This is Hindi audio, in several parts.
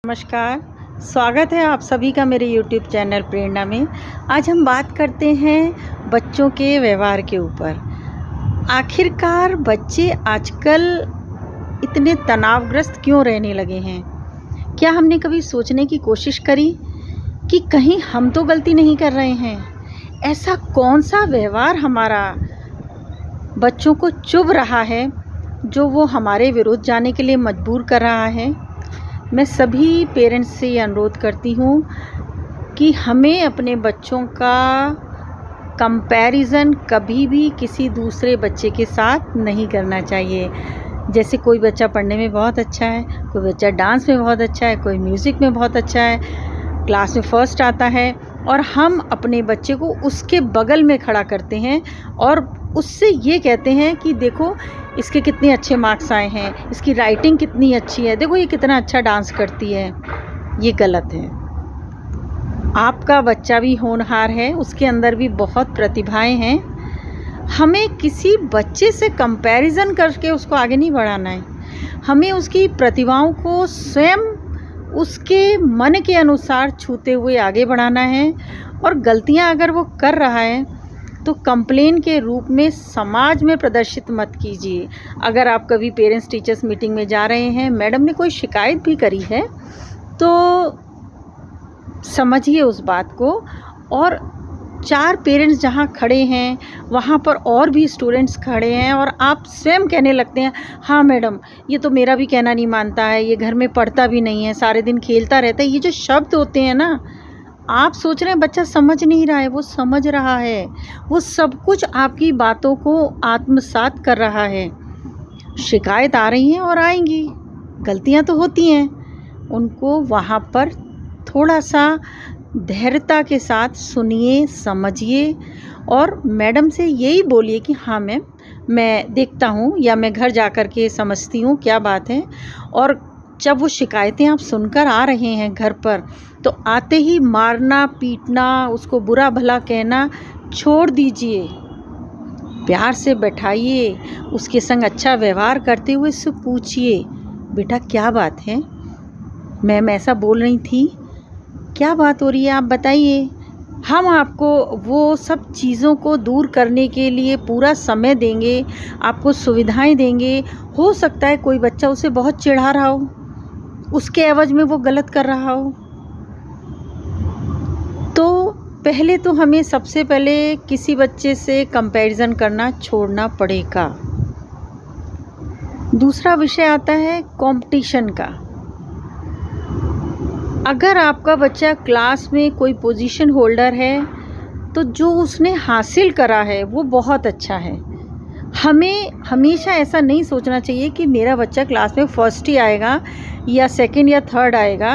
नमस्कार, स्वागत है आप सभी का मेरे YouTube चैनल प्रेरणा में। आज हम बात करते हैं बच्चों के व्यवहार के ऊपर। आखिरकार बच्चे आजकल इतने तनावग्रस्त क्यों रहने लगे हैं? क्या हमने कभी सोचने की कोशिश करी कि कहीं हम तो गलती नहीं कर रहे हैं? ऐसा कौन सा व्यवहार हमारा बच्चों को चुभ रहा है जो वो हमारे विरुद्ध जाने के लिए मजबूर कर रहा है? मैं सभी पेरेंट्स से ये अनुरोध करती हूँ कि हमें अपने बच्चों का कंपैरिज़न कभी भी किसी दूसरे बच्चे के साथ नहीं करना चाहिए। जैसे कोई बच्चा पढ़ने में बहुत अच्छा है, कोई बच्चा डांस में बहुत अच्छा है, कोई म्यूज़िक में बहुत अच्छा है, क्लास में फ़र्स्ट आता है और हम अपने बच्चे को उसके बगल में खड़ा करते हैं और उससे ये कहते हैं कि देखो इसके कितने अच्छे मार्क्स आए हैं, इसकी राइटिंग कितनी अच्छी है, देखो ये कितना अच्छा डांस करती है। ये गलत है। आपका बच्चा भी होनहार है, उसके अंदर भी बहुत प्रतिभाएं हैं। हमें किसी बच्चे से कंपैरिजन करके उसको आगे नहीं बढ़ाना है। हमें उसकी प्रतिभाओं को स्वयं उसके मन के अनुसार छूते हुए आगे बढ़ाना है और गलतियां अगर वो कर रहा है तो कंप्लेन के रूप में समाज में प्रदर्शित मत कीजिए। अगर आप कभी पेरेंट्स टीचर्स मीटिंग में जा रहे हैं, मैडम ने कोई शिकायत भी करी है, तो समझिए उस बात को और 4 पेरेंट्स जहाँ खड़े हैं वहाँ पर और भी स्टूडेंट्स खड़े हैं और आप स्वयं कहने लगते हैं, हाँ मैडम ये तो मेरा भी कहना नहीं मानता है, ये घर में पढ़ता भी नहीं है, सारे दिन खेलता रहता है। ये जो शब्द होते हैं ना, आप सोच रहे हैं बच्चा समझ नहीं रहा है, वो समझ रहा है। वो सब कुछ आपकी बातों को आत्मसात कर रहा है। शिकायत आ रही हैं और आएंगी, गलतियां तो होती हैं, उनको वहाँ पर थोड़ा सा धैर्यता के साथ सुनिए, समझिए और मैडम से यही बोलिए कि हाँ मैम मैं देखता हूँ या मैं घर जा कर के समझती हूँ क्या बात है। और जब वो शिकायतें आप सुनकर आ रहे हैं घर पर, तो आते ही मारना पीटना, उसको बुरा भला कहना छोड़ दीजिए। प्यार से बैठाइए, उसके संग अच्छा व्यवहार करते हुए उससे पूछिए, बेटा क्या बात है, मैम ऐसा बोल रही थी, क्या बात हो रही है आप बताइए। हम आपको वो सब चीज़ों को दूर करने के लिए पूरा समय देंगे, आपको सुविधाएं देंगे। हो सकता है कोई बच्चा उसे बहुत चिढ़ा रहा हो, उसके एवज में वो गलत कर रहा हो, तो पहले तो हमें सबसे पहले किसी बच्चे से कंपैरिजन करना छोड़ना पड़ेगा। दूसरा विषय आता है कंपटीशन का। अगर आपका बच्चा क्लास में कोई पोजीशन होल्डर है तो जो उसने हासिल करा है वो बहुत अच्छा है। हमें हमेशा ऐसा नहीं सोचना चाहिए कि मेरा बच्चा क्लास में फर्स्ट ही आएगा या सेकंड या थर्ड आएगा।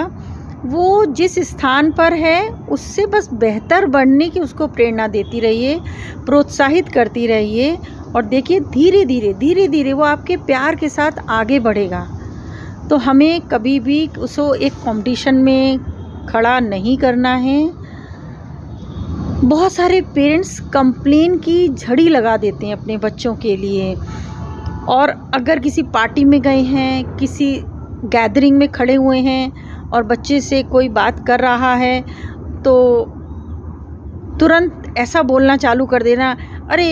वो जिस स्थान पर है उससे बस बेहतर बनने की उसको प्रेरणा देती रहिए, प्रोत्साहित करती रहिए और देखिए धीरे धीरे वो आपके प्यार के साथ आगे बढ़ेगा। तो हमें कभी भी उसको एक कंपटीशन में खड़ा नहीं करना है। बहुत सारे पेरेंट्स कंप्लेन की झड़ी लगा देते हैं अपने बच्चों के लिए, और अगर किसी पार्टी में गए हैं, किसी गैदरिंग में खड़े हुए हैं और बच्चे से कोई बात कर रहा है तो तुरंत ऐसा बोलना चालू कर देना, अरे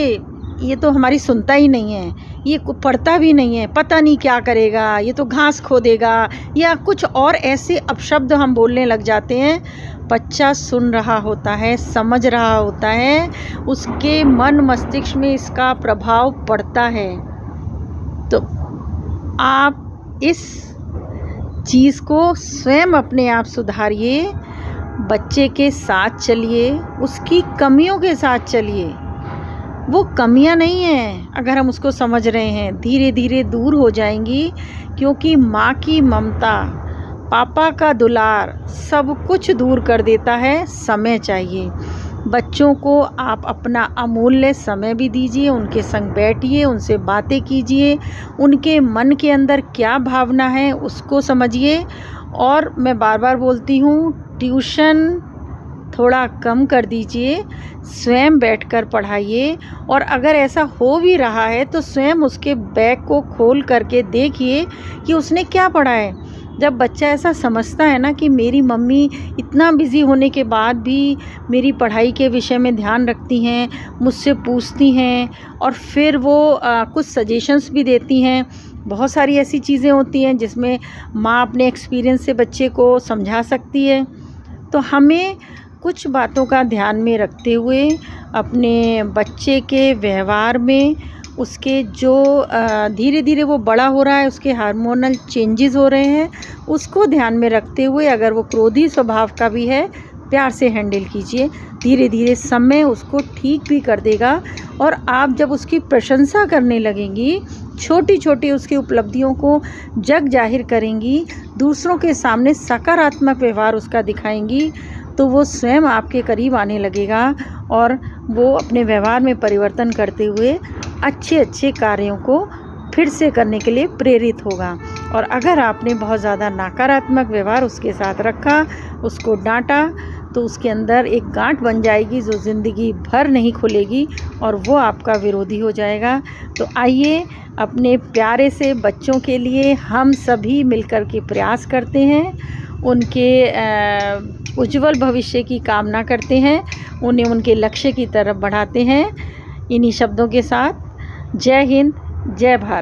ये तो हमारी सुनता ही नहीं है, ये पढ़ता भी नहीं है, पता नहीं क्या करेगा, ये तो घास खोदेगा, या कुछ और ऐसे अपशब्द हम बोलने लग जाते हैं। बच्चा सुन रहा होता है, समझ रहा होता है, उसके मन मस्तिष्क में इसका प्रभाव पड़ता है। तो आप इस चीज़ को स्वयं अपने आप सुधारिए, बच्चे के साथ चलिए, उसकी कमियों के साथ चलिए। वो कमियां नहीं हैं, अगर हम उसको समझ रहे हैं धीरे धीरे दूर हो जाएंगी, क्योंकि माँ की ममता, पापा का दुलार सब कुछ दूर कर देता है। समय चाहिए। बच्चों को आप अपना अमूल्य समय भी दीजिए, उनके संग बैठिए, उनसे बातें कीजिए, उनके मन के अंदर क्या भावना है उसको समझिए। और मैं बार बार बोलती हूँ, ट्यूशन थोड़ा कम कर दीजिए, स्वयं बैठकर पढ़ाइए। और अगर ऐसा हो भी रहा है तो स्वयं उसके बैग को खोल करके देखिए कि उसने क्या पढ़ा है। जब बच्चा ऐसा समझता है ना कि मेरी मम्मी इतना बिज़ी होने के बाद भी मेरी पढ़ाई के विषय में ध्यान रखती हैं, मुझसे पूछती हैं और फिर वो कुछ सजेशंस भी देती हैं। बहुत सारी ऐसी चीज़ें होती हैं जिसमें माँ अपने एक्सपीरियंस से बच्चे को समझा सकती है। तो हमें कुछ बातों का ध्यान में रखते हुए अपने बच्चे के व्यवहार में उसके जो धीरे धीरे वो बड़ा हो रहा है, उसके हार्मोनल चेंजेस हो रहे हैं, उसको ध्यान में रखते हुए अगर वो क्रोधी स्वभाव का भी है, प्यार से हैंडल कीजिए। धीरे धीरे समय उसको ठीक भी कर देगा और आप जब उसकी प्रशंसा करने लगेंगी, छोटी छोटी उसकी उपलब्धियों को जग जाहिर करेंगी, दूसरों के सामने सकारात्मक व्यवहार उसका दिखाएंगी, तो वो स्वयं आपके करीब आने लगेगा और वो अपने व्यवहार में परिवर्तन करते हुए अच्छे अच्छे कार्यों को फिर से करने के लिए प्रेरित होगा। और अगर आपने बहुत ज़्यादा नकारात्मक व्यवहार उसके साथ रखा, उसको डांटा, तो उसके अंदर एक गांठ बन जाएगी जो ज़िंदगी भर नहीं खुलेगी और वो आपका विरोधी हो जाएगा। तो आइए अपने प्यारे से बच्चों के लिए हम सभी मिलकर के प्रयास करते हैं, उनके उज्जवल भविष्य की कामना करते हैं, उन्हें उनके लक्ष्य की तरफ बढ़ाते हैं। इन्हीं शब्दों के साथ जय हिंद, जय भारत।